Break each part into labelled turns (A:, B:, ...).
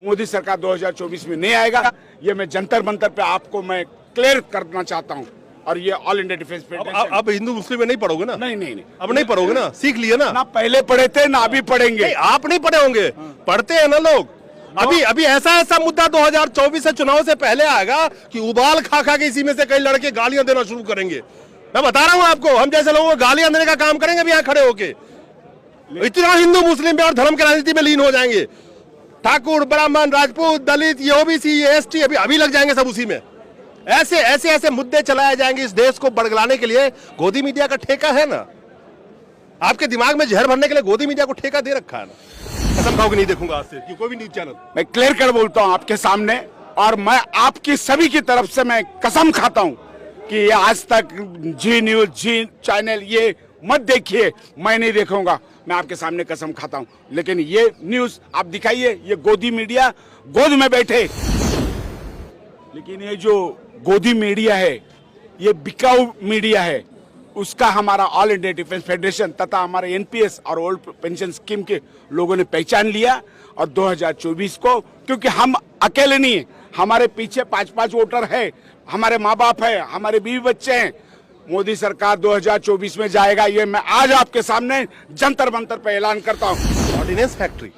A: मोदी सरकार 2024 में नहीं आएगा, ये मैं जंतर मंतर पे आपको मैं क्लियर करना चाहता हूँ। और ये ऑल इंडिया डिफेंस फेडरेशन।
B: अब हिंदू मुस्लिम में नहीं पढ़ोगे ना?
A: नहीं,
B: अब नहीं पढ़ोगे ना, सीख लिए ना
A: पहले पढ़े थे ना अभी पढ़ेंगे।
B: आप नहीं पढ़े होंगे, पढ़ते हैं ना लोग। अभी ऐसा मुद्दा 2024 से चुनाव से पहले आएगा कि उबाल खा के इसी में से कई लड़के गालियां देना शुरू करेंगे। मैं बता रहा हूं आपको, हम जैसे लोगों को गालियां देने का काम करेंगे अभी यहाँ खड़े होके। इतना हिंदू मुस्लिम में और धर्म की राजनीति में लीन हो जाएंगे। ठाकुर, ब्राह्मण, राजपूत, दलित, ये ओबीसी, ये एसटी अभी लग जाएंगे सब उसी में। ऐसे मुद्दे चलाए जाएंगे इस देश को बड़गलाने के लिए। गोदी मीडिया का ठेका है ना, आपके दिमाग में जहर भरने के लिए गोदी मीडिया को ठेका दे रखा है ना। कसम खाओ कि नहीं देखूंगा आज से कोई भी न्यूज चैनल।
A: मैं क्लियर कर बोलता हूं आपके सामने, और मैं आपकी सभी की तरफ से मैं कसम खाता हूं कि ये आज तक जी न्यूज, जी चैनल ये मत देखिए, मैं नहीं देखूंगा। मैं आपके सामने कसम खाता हूं। लेकिन ये न्यूज आप दिखाइए, ये गोदी मीडिया गोद में बैठे। लेकिन ये जो गोदी मीडिया है ये बिकाऊ मीडिया है। उसका हमारा ऑल इंडिया डिफेंस फेडरेशन तथा हमारे एनपीएस और ओल्ड पेंशन स्कीम के लोगों ने पहचान लिया। और 2024 को, क्योंकि हम अकेले नहीं है, हमारे पीछे 5-5 वोटर है, हमारे माँ बाप है, हमारे बीवी बच्चे हैं। मोदी सरकार 2024 में जाएगा, ये मैं आज आपके सामने जंतर मंतर पे ऐलान करता हूँ।
B: Ordnance factory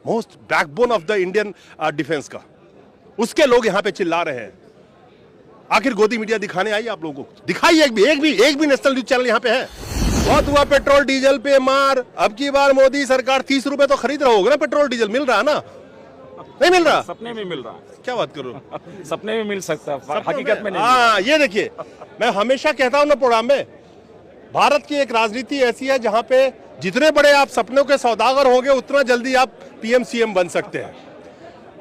B: most backbone of the Indian defence का, उसके लोग यहाँ पे चिल्ला रहे हैं। आखिर गोदी मीडिया दिखाने आई आप लोगों को? दिखाइए एक भी नेशनल न्यूज चैनल यहाँ पे है। बहुत हुआ पेट्रोल डीजल पे मार, अब की बार मोदी सरकार 30 रुपए तो खरीद रहा होगा ना पेट्रोल डीजल। मिल रहा है ना? नहीं मिल रहा?
C: सपने में मिल रहा है।
B: क्या बात कर रहे हो?
C: सपने में मिल सकता है, हकीकत में नहीं।
B: हाँ, ये देखिए, मैं हमेशा कहता हूँ ना प्रोग्राम में, भारत की एक राजनीति ऐसी है जहाँ पे जितने बड़े आप सपनों के सौदागर होंगे उतना जल्दी आप पीएम सीएम बन सकते हैं।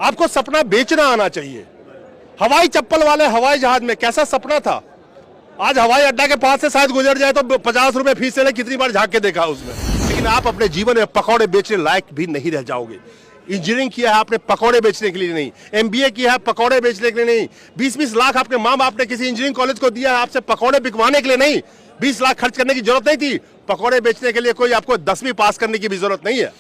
B: आपको सपना बेचना आना चाहिए। हवाई चप्पल वाले हवाई जहाज में कैसा सपना था, आज हवाई अड्डा के पास से शायद गुजर जाए तो 50 रुपए फीस से ले, कितनी बार झांक के देखा उसमें। लेकिन आप अपने जीवन में पकौड़े बेचने लायक भी नहीं रह जाओगे। इंजीनियरिंग किया है आपने पकौड़े बेचने के लिए नहीं, एमबीए किया है पकौड़े बेचने के लिए नहीं, 20-20 लाख आपके माँ बाप ने किसी इंजीनियरिंग कॉलेज को दिया है आपसे पकौड़े बिकवाने के लिए नहीं। 20 लाख खर्च करने की जरूरत नहीं थी पकौड़े बेचने के लिए। कोई आपको 10वीं पास करने की भी जरूरत नहीं है।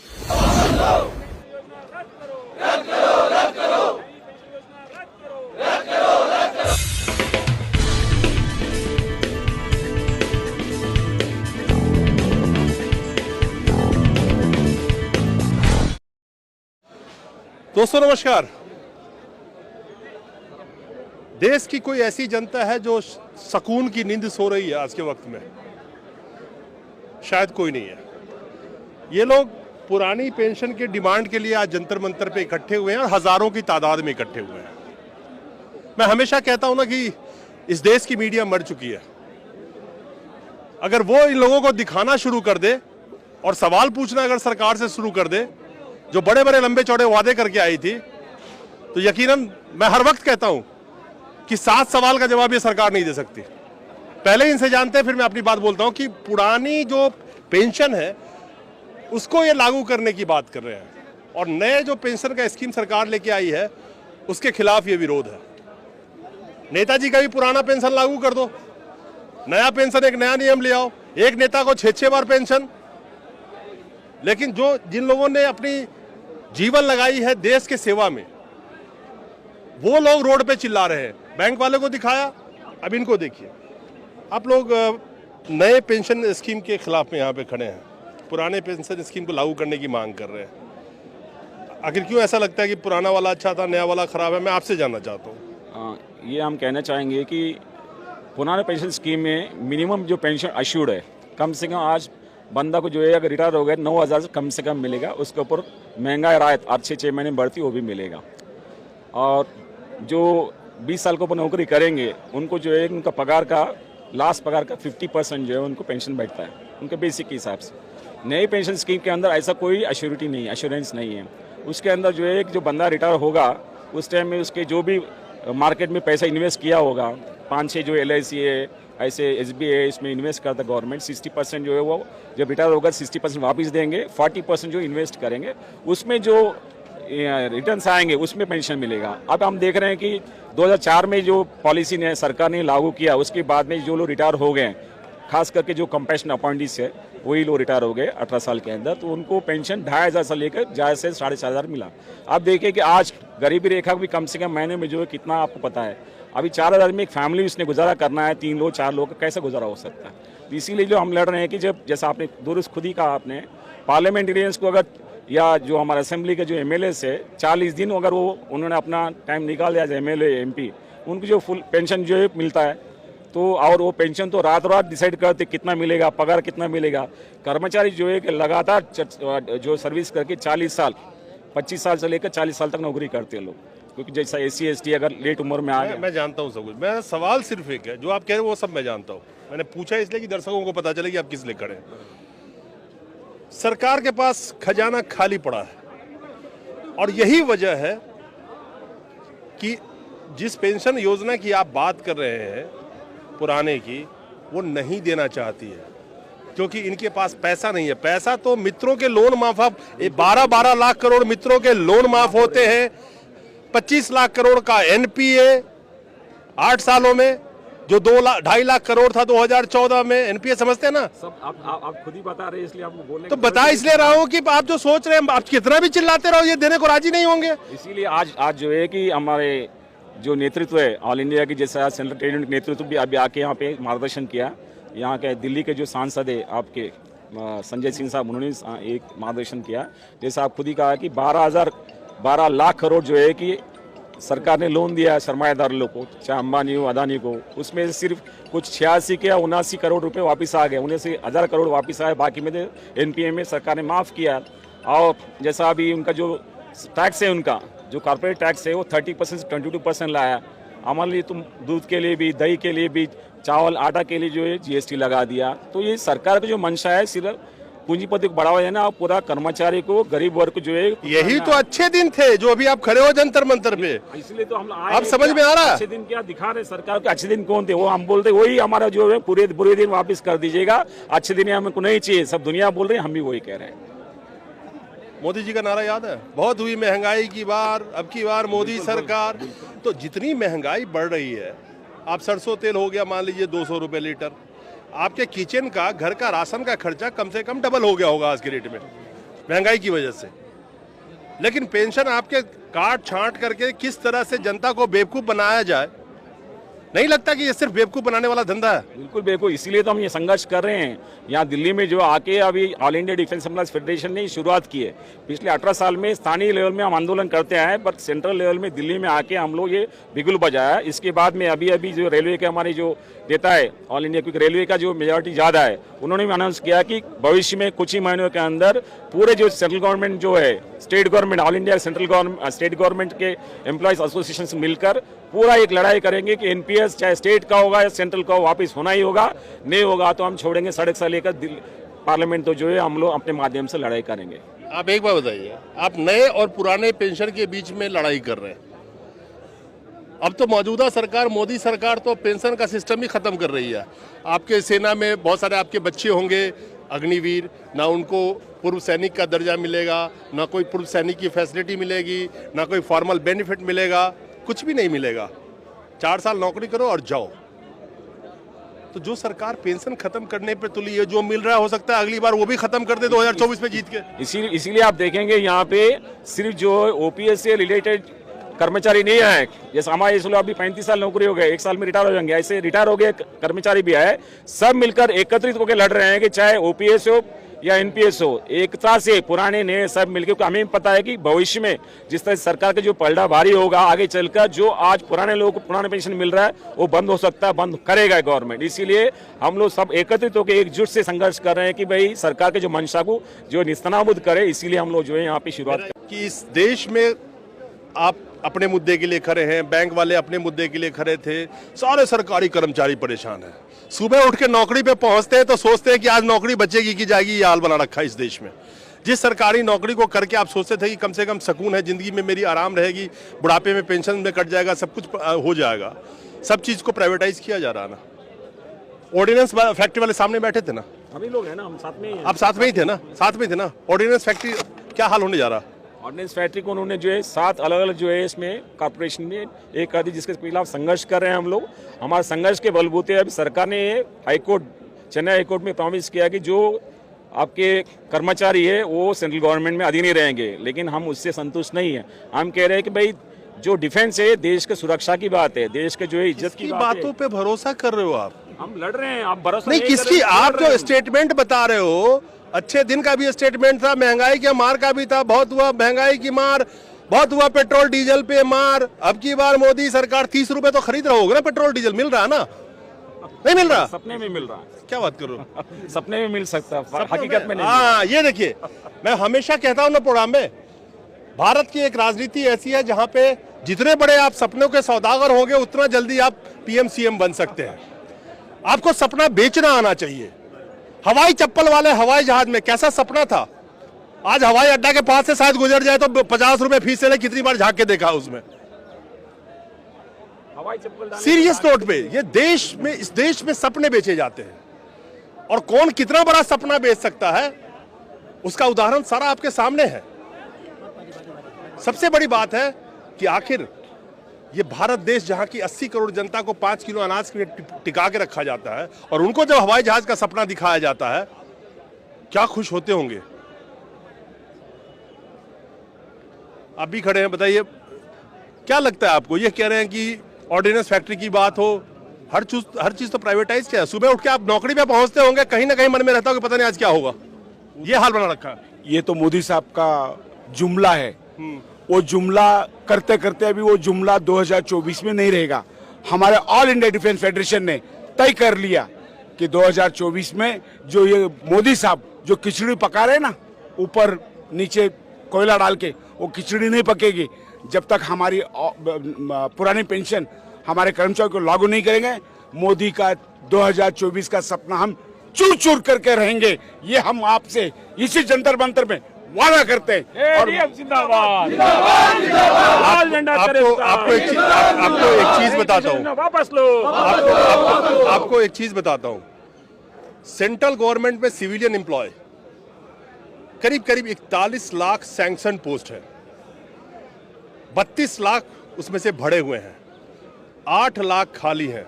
B: दोस्तों नमस्कार। देश की कोई ऐसी जनता है जो सुकून की नींद सो रही है आज के वक्त में? शायद कोई नहीं है। ये लोग पुरानी पेंशन के डिमांड के लिए आज जंतर मंतर पे इकट्ठे हुए हैं और हजारों की तादाद में इकट्ठे हुए हैं। मैं हमेशा कहता हूं ना कि इस देश की मीडिया मर चुकी है। अगर वो इन लोगों को दिखाना शुरू कर दे और सवाल पूछना अगर सरकार से शुरू कर दे, जो बड़े बड़े लंबे चौड़े वादे करके आई थी, तो यकीनन मैं हर वक्त कहता हूं कि 7 सवाल का जवाब ये सरकार नहीं दे सकती। पहले इनसे जानते हैं, फिर मैं अपनी बात बोलता हूं कि पुरानी जो पेंशन है उसको ये लागू करने की बात कर रहे हैं और नए जो पेंशन का स्कीम सरकार लेके आई है उसके खिलाफ ये विरोध है। नेताजी का भी पुराना पेंशन लागू कर दो, नया पेंशन एक नया नियम ले आओ, एक नेता को 6-6 बार पेंशन। लेकिन जिन लोगों ने अपनी जीवन लगाई है देश के सेवा में, वो लोग रोड पे चिल्ला रहे हैं। बैंक वाले को दिखाया, अब इनको देखिए। आप लोग नए पेंशन स्कीम के खिलाफ में यहाँ पे खड़े हैं, पुराने पेंशन स्कीम को लागू करने की मांग कर रहे हैं। आखिर क्यों ऐसा लगता है कि पुराना वाला अच्छा था, नया वाला खराब है? मैं आपसे जानना चाहता हूँ।
C: ये हम कहना चाहेंगे कि पुराने पेंशन स्कीम में मिनिमम जो पेंशन अश्योर्ड है, कम से कम आज बंदा को जो है अगर रिटायर हो गया 9,000 से कम मिलेगा। उसके ऊपर महंगाई राहत 6 महीने बढ़ती वो भी मिलेगा। और जो 20 साल के ऊपर नौकरी करेंगे उनको जो है उनका पगार का लास्ट पगार का 50% जो है उनको पेंशन बैठता है उनके बेसिक के हिसाब से। नई पेंशन स्कीम के अंदर ऐसा कोई अश्योरिटी नहीं, एश्योरेंस नहीं है। उसके अंदर जो है जो बंदा रिटायर होगा उस टाइम में उसके जो भी मार्केट में पैसा इन्वेस्ट किया होगा, 5-6 जो LIC है, ऐसे SBI है, इसमें इन्वेस्ट करता गवर्नमेंट, 60% जो है वो जब रिटायर होगा 60% वापस देंगे, 40% जो इन्वेस्ट करेंगे उसमें जो रिटर्न्स आएंगे उसमें पेंशन मिलेगा। अब हम देख रहे हैं कि 2004 में जो पॉलिसी ने सरकार ने लागू किया उसके बाद में जो लोग रिटायर हो गए, खास करके जो कंपैशन अपॉइंटीज है वही लोग रिटायर हो गए 18 साल के अंदर, तो उनको पेंशन 2500 से लेकर ज़्यादा से 4,500 मिला। आप देखिए कि आज गरीबी रेखा भी कम से कम महीने में जो है कितना आपको पता है, अभी 4,000 में एक फैमिली उसने गुजारा करना है, 3 लोग 4 लोग का कैसे गुजारा हो सकता है। तो इसीलिए जो हम लड़ रहे हैं कि जब जैसा आपने दुरुस्त खुद ही कहा आपने, पार्लियामेंटेरियंस को अगर या जो हमारे असेंबली के जो एमएलए से 40 दिन अगर वो उन्होंने अपना टाइम निकाल दिया एमएलए एमपी, उनको जो फुल पेंशन जो है मिलता है, तो और वो पेंशन तो रात रात डिसाइड करते कितना मिलेगा, पगार कितना मिलेगा। कर्मचारी जो है कि लगातार जो सर्विस करके 40 साल 25 साल से लेकर 40 साल तक नौकरी करते हैं लोग, क्योंकि जैसा SC ST अगर लेट उम्र में आ गया।
B: मैं जानता हूँ सब कुछ, मेरा सवाल सिर्फ एक है, जो आप कह रहे हो वो सब मैं जानता हूँ। मैंने पूछा इसलिए कि दर्शकों को पता चले कि आप किस लिए खड़े हैं। सरकार के पास खजाना खाली पड़ा है और यही वजह है कि जिस पेंशन योजना की आप बात कर रहे हैं पुराने की, वो नहीं देना चाहती है क्योंकि इनके पास पैसा नहीं है। पैसा तो मित्रों के लोन माफ, 12-12 लाख करोड़ मित्रों के लोन माफ होते हैं, 25 लाख करोड़ का NPA 8 सालों में, जो 2.5 लाख करोड़ था 2014 में। NPA समझते हैं ना
C: सब आप खुद ही बता रहे हैं, इसलिए आपको बोलने
B: तो बता इसलिए रहा हूं कि आप जो सोच रहे हैं, आप कितना भी चिल्लाते रहो, ये देने को राजी नहीं होंगे।
C: इसीलिए आज जो है कि हमारे जो नेतृत्व है ऑल इंडिया की, जैसा सेंट्रल ट्रेड यूनियन नेतृत्व भी अभी आके यहाँ पे मार्गदर्शन किया। यहाँ के दिल्ली के जो सांसद है आपके संजय सिंह साहब, उन्होंने एक मार्गदर्शन किया। जैसा आप खुद ही कहा कि 12 लाख करोड़ जो है कि सरकार ने लोन दिया सरमाएदार लोगों को, चाहे अंबानी हो अदानी को, उसमें से सिर्फ कुछ 86 के या 79 करोड़ रुपए वापस आ गए, उन्हें से 1000 करोड़ वापस आए, बाकी में NPA में सरकार ने माफ़ किया। और जैसा अभी उनका जो टैक्स है, उनका जो कॉर्पोरेट टैक्स है वो 30% से 22% लाया। हमारे लिए तुम दूध के लिए भी, दही के लिए भी, चावल आटा के लिए जो है GST लगा दिया। तो ये सरकार का जो मंशा है सिर्फ पूंजीपति को बढ़ावा देना और पूरा कर्मचारी को, गरीब वर्ग को जो है,
B: यही तो अच्छे दिन थे जो अभी आप खड़े हो जंतर मंतर पे।
C: इसलिए तो हम
B: अब समझ में आ रहा है
C: अच्छे दिन क्या दिखा रहे सरकार के। अच्छे दिन कौन थे वो हम बोलते, वही हमारा जो है पूरे बुरे दिन वापस कर दीजिएगा, अच्छे दिन हमको नहीं चाहिए। सब दुनिया बोल रही है, हम भी वही कह रहे हैं।
B: मोदी जी का नारा याद है, बहुत हुई महंगाई की बार, अब की बार मोदी सरकार। तो जितनी महंगाई बढ़ रही है, आप सरसों तेल हो गया मान लीजिए 200 रुपए लीटर, आपके किचन का, घर का राशन का खर्चा कम से कम डबल हो गया होगा आज के रेट में महंगाई की वजह से। लेकिन पेंशन आपके काट छांट करके किस तरह से जनता को बेवकूफ बनाया जाए, नहीं लगता कि ये सिर्फ बेवकूफ बनाने वाला धंधा है?
C: बिल्कुल बेवकूफ, इसीलिए तो हम ये संघर्ष कर रहे हैं। यहाँ दिल्ली में जो आके अभी all India defence employees federation ने शुरुआत की है। पिछले 18 साल में स्थानीय लेवल में हम आंदोलन करते आए, बट सेंट्रल लेवल में दिल्ली में आके हम लोग ये बिगुल बजाया। इसके बाद में अभी जो रेलवे के हमारी जो देता है ऑल इंडिया, क्योंकि रेलवे का जो मेजॉरिटी ज़्यादा है, उन्होंने भी अनाउंस किया कि भविष्य में कुछ ही महीनों के अंदर पूरे जो सेंट्रल गवर्नमेंट जो है, state government, all India central government, state government के एम्प्लॉयज एसोसिएशन से मिलकर पूरा एक लड़ाई करेंगे कि NPS चाहे स्टेट का होगा या सेंट्रल का हो, वापस होना ही होगा। नहीं होगा तो हम छोड़ेंगे, सड़क से लेकर पार्लियामेंट तो जो है हम लोग अपने माध्यम से लड़ाई करेंगे।
B: आप एक बार बताइए, आप नए और पुराने पेंशन के बीच में लड़ाई कर रहे हैं। अब तो मौजूदा सरकार, मोदी सरकार तो पेंशन का सिस्टम ही खत्म कर रही है। आपके सेना में बहुत सारे आपके बच्चे होंगे अग्निवीर, ना उनको पूर्व सैनिक का दर्जा मिलेगा, ना कोई पूर्व सैनिक की फैसिलिटी मिलेगी, ना कोई फॉर्मल बेनिफिट मिलेगा, कुछ भी नहीं मिलेगा। 4 साल नौकरी करो और जाओ। तो जो सरकार पेंशन खत्म करने पे तुली है, जो मिल रहा है हो सकता है अगली बार वो भी खत्म कर दे 2024 में जीत के।
C: इसीलिए आप देखेंगे यहाँ पे सिर्फ जो OPS से रिलेटेड कर्मचारी नहीं आए, जैसे हमारे इसलिए अभी 35 साल नौकरी हो गए, 1 साल में रिटायर हो जाएंगे, ऐसे रिटायर हो गए कर्मचारी भी आए, सब मिलकर एकत्रित होकर लड़ रहे हैं कि चाहे OPS हो या NPS हो, एकता से पुराने नए सब मिलकर। हमें पता है कि भविष्य में जिस तरह सरकार का जो पलड़ा भारी होगा आगे चलकर, जो आज पुराने लोगों को पुराने पेंशन मिल रहा है वो बंद हो सकता है, बंद करेगा गवर्नमेंट। इसीलिए हम लोग सब एकत्रित होकर एकजुट से संघर्ष कर रहे हैं कि भाई सरकार के जो मंशा को जो निस्तनाबूद करे। इसीलिए हम लोग जो है यहाँ पे शुरुआत
B: कि इस देश में आप अपने मुद्दे के लिए खड़े हैं, बैंक वाले अपने मुद्दे के लिए खड़े थे, सारे सरकारी कर्मचारी परेशान हैं। सुबह उठ के नौकरी पे पहुंचते हैं तो सोचते हैं कि आज नौकरी बचेगी कि जाएगी, ये हाल बना रखा है इस देश में। जिस सरकारी नौकरी को करके आप सोचते थे कि कम से कम सुकून है, जिंदगी में मेरी आराम रहेगी, बुढ़ापे में पेंशन में कट जाएगा, सब कुछ हो जाएगा, सब चीज़ को प्राइवेटाइज किया जा रहा ना। ऑर्डिनेंस फैक्ट्री वाले सामने बैठे थे ना,
C: हम ही लोग हैं ना, हम साथ में ही हैं।
B: आप साथ में ही थे ना, साथ में थे ना। ऑर्डिनेंस फैक्ट्री क्या हाल होने जा रहा?
C: ऑर्डिनेंस फैक्ट्री को उन्होंने जो है 7 अलग अलग जो है इसमें कॉर्पोरेशन में एक कर दी, जिसके खिलाफ संघर्ष कर रहे हैं हम लोग। हमारे संघर्ष के बलबूते अभी सरकार ने हाईकोर्ट, चेन्नई हाईकोर्ट में प्रॉमिस किया कि जो आपके कर्मचारी है वो सेंट्रल गवर्नमेंट में अधीन ही रहेंगे, लेकिन हम उससे संतुष्ट नहीं है। हम कह रहे हैं कि भाई जो डिफेंस है देश के सुरक्षा की बात है, देश के जो है इज्जत की बात
B: बातों पे भरोसा कर रहे हो आप?
C: हम लड़ रहे हैं, आप भरोसा
B: नहीं,
C: कर
B: किसकी?
C: रहे हैं,
B: आप जो स्टेटमेंट बता रहे हो, अच्छे दिन का भी स्टेटमेंट था, महंगाई के मार का भी था, बहुत हुआ महंगाई की मार, बहुत हुआ पेट्रोल डीजल पे मार। अब की बार मोदी सरकार 30 रुपए तो खरीद रहा होगा ना, पेट्रोल डीजल मिल रहा है ना? नहीं मिल रहा?
C: सपने में मिल रहा है।
B: क्या बात कर रहे हो?
C: सपने में मिल सकता है, हकीकत में नहीं।
B: हाँ, ये देखिए, मैं हमेशा कहता हूं ना प्रोग्राम में, भारत की एक राजनीति ऐसी है जहां पे जितने बड़े आप सपनों के सौदागर होंगे उतना जल्दी आप पीएम सीएम बन सकते हैं। आपको सपना बेचना आना चाहिए। हवाई चप्पल वाले हवाई जहाज में कैसा सपना था, आज हवाई अड्डा के पास से शायद गुजर जाए तो 50 रुपए फीस ले, कितनी बार झांक के देखा उसमें।
C: हवाई चप्पल
B: सीरियस नोट पे, ये देश में, इस देश में सपने बेचे जाते हैं और कौन कितना बड़ा सपना बेच सकता है उसका उदाहरण सारा आपके सामने है। सबसे बड़ी बात है कि आखिर ये भारत देश जहां की 80 करोड़ जनता को 5 किलो अनाज के लिए टिका के रखा जाता है और उनको जब हवाई जहाज का सपना दिखाया जाता है, क्या खुश होते होंगे। आप भी खड़े हैं, बताइए क्या लगता है आपको? ये कह रहे हैं कि ऑर्डिनेंस फैक्ट्री की बात हो, हर चीज तो प्राइवेटाइज किया है। सुबह उठ के आप नौकरी पे पहुंचते होंगे, कहीं ना कहीं मन में रहता होगा पता नहीं आज क्या होगा। ये हाल बना रखा है।
A: ये तो मोदी साहब का जुमला है। वो जुमला करते करते अभी वो जुमला 2024 में नहीं रहेगा। हमारे ऑल इंडिया डिफेंस फेडरेशन ने तय कर लिया कि 2024 में जो ये मोदी साहब जो खिचड़ी पका रहे ना, ऊपर नीचे कोयला डाल के, वो खिचड़ी नहीं पकेगी जब तक हमारी पुरानी पेंशन हमारे कर्मचारियों को लागू नहीं करेंगे। मोदी का 2024 का सपना हम चूर चूर करके रहेंगे। ये हम आपसे इसी जंतर मंतर में वादा करते हैं। और
C: जिंदाबाद,
B: आपको एक चीज बताता हूं,
C: वापस लो।
B: आपको एक चीज बताता हूं। सेंट्रल गवर्नमेंट में सिविलियन एम्प्लॉय करीब करीब 41 लाख सैंक्शन पोस्ट है, 32 लाख उसमें से भरे हुए हैं, 8 लाख खाली हैं।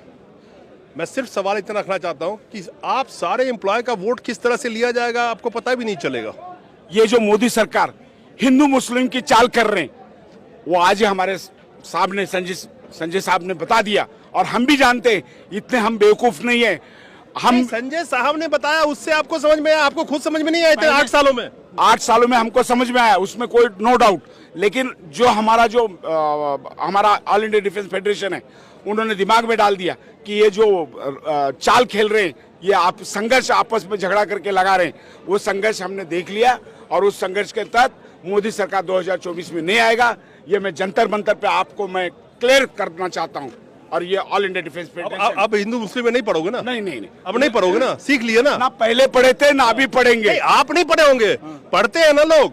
B: मैं सिर्फ सवाल इतना रखना चाहता हूं कि आप सारे एम्प्लॉय का वोट किस तरह से लिया जाएगा आपको पता भी नहीं चलेगा।
A: ये जो मोदी सरकार हिंदू मुस्लिम की चाल कर रहे हैं, वो आज ही हमारे साहब ने संजय साहब ने बता दिया और हम भी जानते हैं, इतने हम बेवकूफ नहीं है। हम
B: संजय साहब ने बताया, उससे आपको समझ में आया, आपको खुद समझ में नहीं आए थे 8 सालों में?
A: 8 सालों में हमको समझ में आया, उसमें कोई नो डाउट। लेकिन जो हमारा ऑल इंडिया डिफेंस फेडरेशन है, उन्होंने दिमाग में डाल दिया कि ये जो चाल खेल रहे हैं, ये आप संघर्ष आपस में झगड़ा करके लगा रहे हैं, वो संघर्ष हमने देख लिया और उस संघर्ष के तहत मोदी सरकार 2024 में नहीं आएगा। ये मैं जंतर मंतर पे आपको मैं क्लियर करना चाहता हूँ। और ये ऑल इंडिया डिफेंस फेडरेशन।
B: अब हिंदू मुस्लिम में नहीं पढ़ोगे ना?
A: नहीं,
B: अब नहीं पढ़ोगे ना? सीख लिए ना
A: पहले पढ़े थे ना अभी पढ़ेंगे।
B: आप नहीं पढ़े होंगे, पढ़ते हैं ना लोग।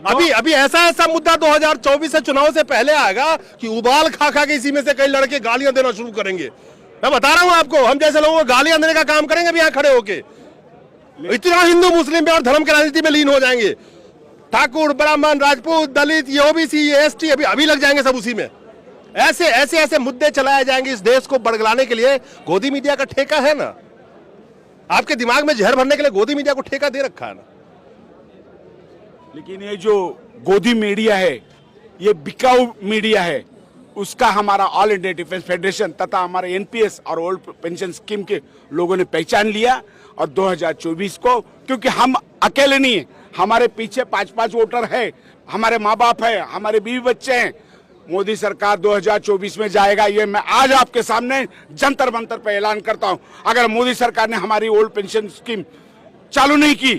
B: अभी ऐसा मुद्दा 2024 से चुनाव से पहले आएगा कि उबाल खा के इसी में से कई लड़के गालियां देना शुरू करेंगे। मैं बता रहा हूं आपको, हम जैसे लोगों को गालियां देने का काम करेंगे भी यहाँ खड़े होके। इतना हिंदू मुस्लिम में और धर्म की राजनीति में लीन हो जाएंगे। ठाकुर, ब्राह्मण, राजपूत, दलित, ये ओबीसी, ये एसटी, अभी लग जाएंगे सब उसी में। ऐसे मुद्दे चलाए जाएंगे इस देश को बड़गलाने के लिए। गोदी मीडिया का ठेका है ना, आपके दिमाग में जहर भरने के लिए गोदी मीडिया को ठेका दे रखा है ना।
A: लेकिन ये जो गोदी मीडिया है, ये बिकाऊ मीडिया है। उसका हमारा ऑल इंडिया डिफेंस फेडरेशन तथा हमारे एनपीएस और ओल्ड पेंशन स्कीम के लोगों ने पहचान लिया। और 2024 को, क्योंकि हम अकेले नहीं है, हमारे पीछे 5-5 वोटर है, हमारे माँ बाप है, हमारे बीवी बच्चे हैं। मोदी सरकार 2024 में जाएगा, ये मैं आज आपके सामने जंतर मंतर पर ऐलान करता हूं। अगर मोदी सरकार ने हमारी ओल्ड पेंशन स्कीम चालू नहीं की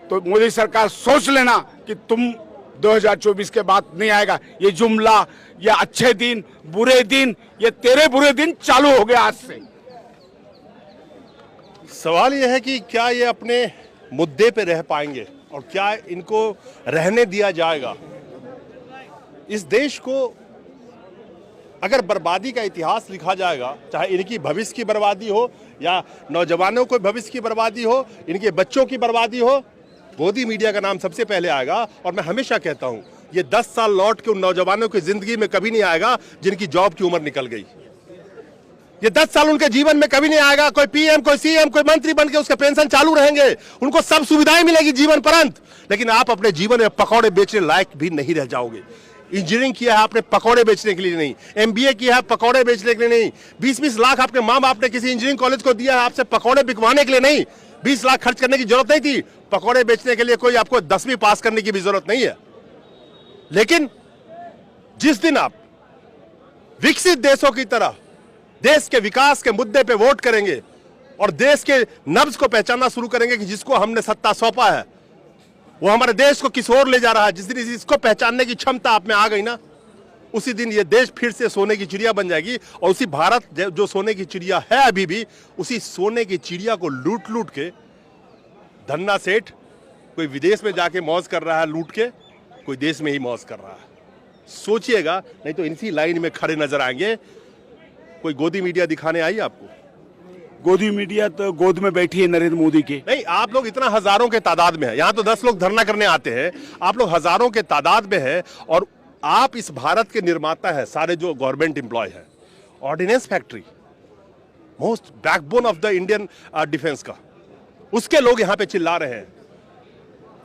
A: तो मोदी सरकार सोच लेना कि तुम 2024 के बाद नहीं आएगा। ये जुमला, ये अच्छे दिन, बुरे दिन, ये तेरे बुरे दिन चालू हो गया आज से।
B: सवाल यह है कि क्या ये अपने मुद्दे पे रह पाएंगे और क्या इनको रहने दिया जाएगा। इस देश को अगर बर्बादी का इतिहास लिखा जाएगा, चाहे इनकी भविष्य की बर्बादी हो या नौजवानों को भविष्य की बर्बादी हो, इनके बच्चों की बर्बादी हो, गोदी मीडिया का नाम सबसे पहले आएगा। और मैं हमेशा कहता हूं, ये 10 साल लौट के उन नौजवानों की जिंदगी में कभी नहीं आएगा जिनकी जॉब की उम्र निकल गई। ये 10 साल उनके जीवन में कभी नहीं आएगा। कोई पीएम, कोई सीएम, कोई मंत्री बन के उसके पेंशन चालू रहेंगे, उनको सब सुविधाएं मिलेगी जीवन पर्यंत, लेकिन आप अपने जीवन में पकौड़े बेचने लायक भी नहीं रह जाओगे। इंजीनियरिंग किया है आपने पकौड़े बेचने के लिए नहीं, एमबीए किया है पकौड़े बेचने के लिए नहीं, 20-20 लाख आपके माँ बाप ने किसी इंजीनियरिंग कॉलेज को दिया है आपसे पकौड़े बिकवाने के लिए नहीं। 20 लाख खर्च करने की जरूरत नहीं थी, पकौड़े बेचने के लिए कोई आपको 10वीं पास करने की भी जरूरत नहीं है। लेकिन जिस दिन आप विकसित देशों की तरह देश के विकास के मुद्दे पे वोट करेंगे और देश के नब्ज को पहचानना शुरू करेंगे कि जिसको हमने सत्ता सौंपा है वो हमारे देश को किस ओर ले जा रहा है, जिस दिन इसको पहचानने की क्षमता आप में आ गई ना, उसी दिन ये देश फिर से सोने की चिड़िया बन जाएगी। और उसी भारत जो सोने की चिड़िया है अभी भी, उसी सोने की चिड़िया को लूट लूट के धन्ना सेठ कोई विदेश में जाके मौज कर रहा है, लूट के कोई देश में ही मौज कर रहा है। सोचिएगा, नहीं तो इसी लाइन में खड़े नजर आएंगे। कोई गोदी मीडिया दिखाने आई आपको?
A: गोदी मीडिया तो गोद में बैठी है नरेंद्र मोदी के।
B: नहीं, आप लोग इतना हजारों के तादाद में है, यहां तो 10 लोग धरना करने आते हैं, आप लोग हजारों के तादाद में है और आप इस भारत के निर्माता है। सारे जो गवर्नमेंट एम्प्लॉय है, ordnance factory most backbone of the Indian defence का, उसके लोग यहां पे चिल्ला रहे हैं।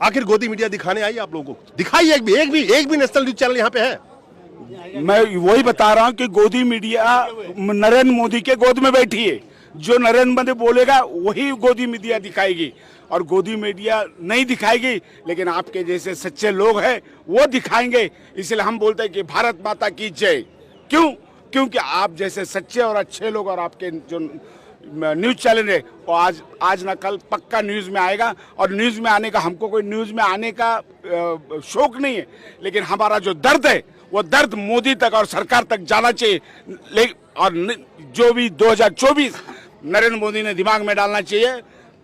B: आखिर गोदी मीडिया दिखाने आई आप लोगों को? दिखाई एक भी नेशनल न्यूज चैनल यहां पे है?
A: मैं वही बता रहा हूं कि गोदी मीडिया नरेंद्र मोदी के गोद में बैठी है। जो नरेंद्र मोदी बोलेगा वही गोदी मीडिया दिखाएगी, और गोदी मीडिया नहीं दिखाएगी, लेकिन आपके जैसे सच्चे लोग हैं वो दिखाएंगे। इसलिए हम बोलते हैं कि भारत माता की जय। क्यों? क्योंकि आप जैसे सच्चे और अच्छे लोग, और आपके जो न्यूज चैनल है वो आज ना कल पक्का न्यूज में आएगा। और न्यूज में आने का, हमको कोई न्यूज में आने का शौक नहीं है, लेकिन हमारा जो दर्द है वो दर्द मोदी तक और सरकार तक जाना चाहिए। और जो भी 2024 नरेंद्र मोदी ने दिमाग में डालना चाहिए,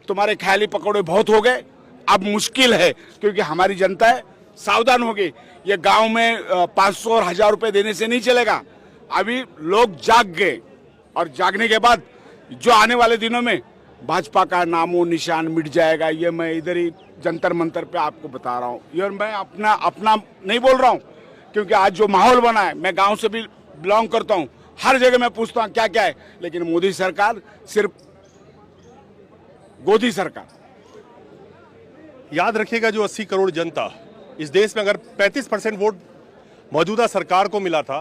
A: तुम्हारे ख्याली पकौड़े बहुत हो गए, अब मुश्किल है, क्योंकि हमारी जनता है सावधान हो गई। ये गांव में 500 और 1000 रुपए देने से नहीं चलेगा। अभी लोग जाग गए, और जागने के बाद जो आने वाले दिनों में भाजपा का नामो निशान मिट जाएगा। ये मैं इधर ही जंतर मंतर पे आपको बता रहा हूँ। ये मैं अपना नहीं बोल रहा हूँ, क्योंकि आज जो माहौल बना है, मैं गांव से भी बिलोंग करता हूँ, हर जगह मैं पूछता हूँ क्या क्या है, लेकिन मोदी सरकार सिर्फ गोदी सरकार।
B: याद रखिएगा, जो 80 करोड़ जनता इस देश में, अगर 35% वोट मौजूदा सरकार को मिला था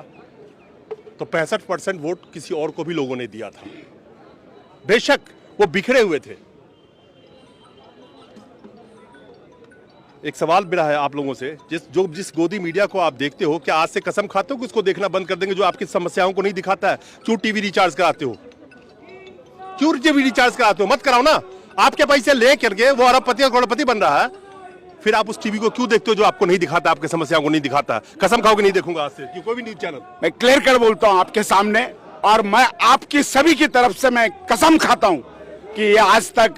B: तो 65% वोट किसी और को भी लोगों ने दिया था। बेशक वो बिखरे हुए थे। एक सवाल मेरा है आप लोगों से, जिस गोदी मीडिया को आप देखते हो, क्या आज से कसम खाते हो कि उसको देखना बंद कर देंगे, जो आपकी समस्याओं को नहीं दिखाता है? क्यों टीवी रिचार्ज कराते हो? क्यों टीवी रिचार्ज कराते हो? मत कराओ ना। आपके पैसे ले करके वो अरबपति और करोड़पति बन रहा है, फिर आप उस टीवी को क्यों देखते हो जो आपको नहीं दिखाता, आपकी समस्याओं को नहीं दिखाता? कसम खाओ कि नहीं देखूंगा आज से कोई भी न्यूज चैनल।
A: मैं क्लियर कर बोलता हूं आपके सामने, और मैं आपकी सभी की तरफ से मैं कसम खाता हूं कि ये आज तक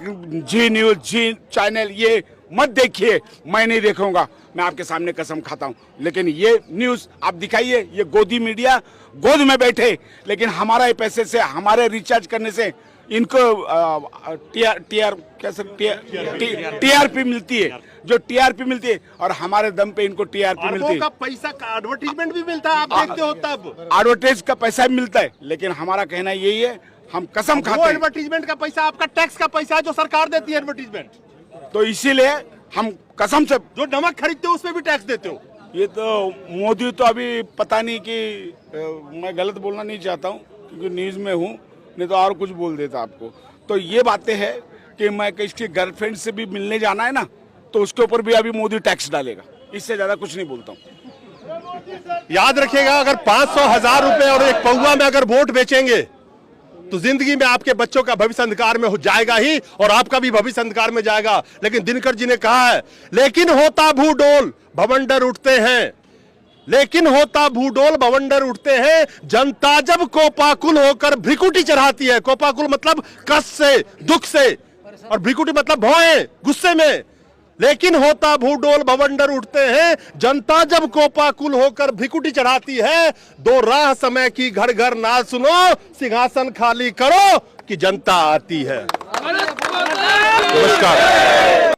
A: जी न्यूज, जी चैनल ये मत देखिए, मैं नहीं देखूंगा। मैं आपके सामने कसम खाता हूं। लेकिन ये न्यूज आप दिखाइए, ये गोदी मीडिया गोद में बैठे, लेकिन हमारे पैसे से, हमारे रिचार्ज करने से इनको टीआरपी मिलती है, जो टीआरपी मिलती है, और हमारे दम पे इनको टीआरपी मिलती है।
B: का पैसा का एडवर्टीजमेंट भी मिलता है, आप देखते हो तब
A: एडवर्टाइज का पैसा भी मिलता है, लेकिन हमारा कहना यही है, हम कसम खाते हैं।
B: एडवर्टीजमेंट का पैसा आपका टैक्स का पैसा है जो सरकार देती है एडवर्टीजमेंट,
A: तो इसीलिए हम कसम से,
B: जो नमक खरीदते हो उसमें भी टैक्स देते हो।
A: ये तो मोदी तो अभी पता नहीं कि मैं गलत बोलना नहीं चाहता हूँ, क्योंकि न्यूज में हूँ, नहीं तो और कुछ बोल देता आपको। तो ये बातें हैं कि मैं किसी गर्लफ्रेंड से भी मिलने जाना है ना, तो उसके ऊपर भी अभी मोदी टैक्स डालेगा। इससे ज्यादा कुछ नहीं बोलता हूँ।
B: याद रखिएगा, अगर 500,000 रुपए और एक पौवा में अगर वोट बेचेंगे तो जिंदगी में आपके बच्चों का भविष्य अंधकार में हो जाएगा ही, और आपका भी भविष्य अंधकार में जाएगा। लेकिन दिनकर जी ने कहा है, लेकिन होता भूडोल भवंडर उठते हैं, लेकिन होता भूडोल भवंडर उठते हैं, जनता जब कोपाकुल होकर भ्रिकुटी चढ़ाती है। कोपाकुल मतलब कष्ट से, दुख से, और भ्रिकुटी मतलब भौएं, गुस्से में। लेकिन होता भूडोल भवंडर उठते हैं, जनता जब कोपाकुल होकर भ्रिकुटी चढ़ाती है। दो राह समय की घर घर ना सुनो, सिंहासन खाली करो कि जनता आती है। नमस्कार।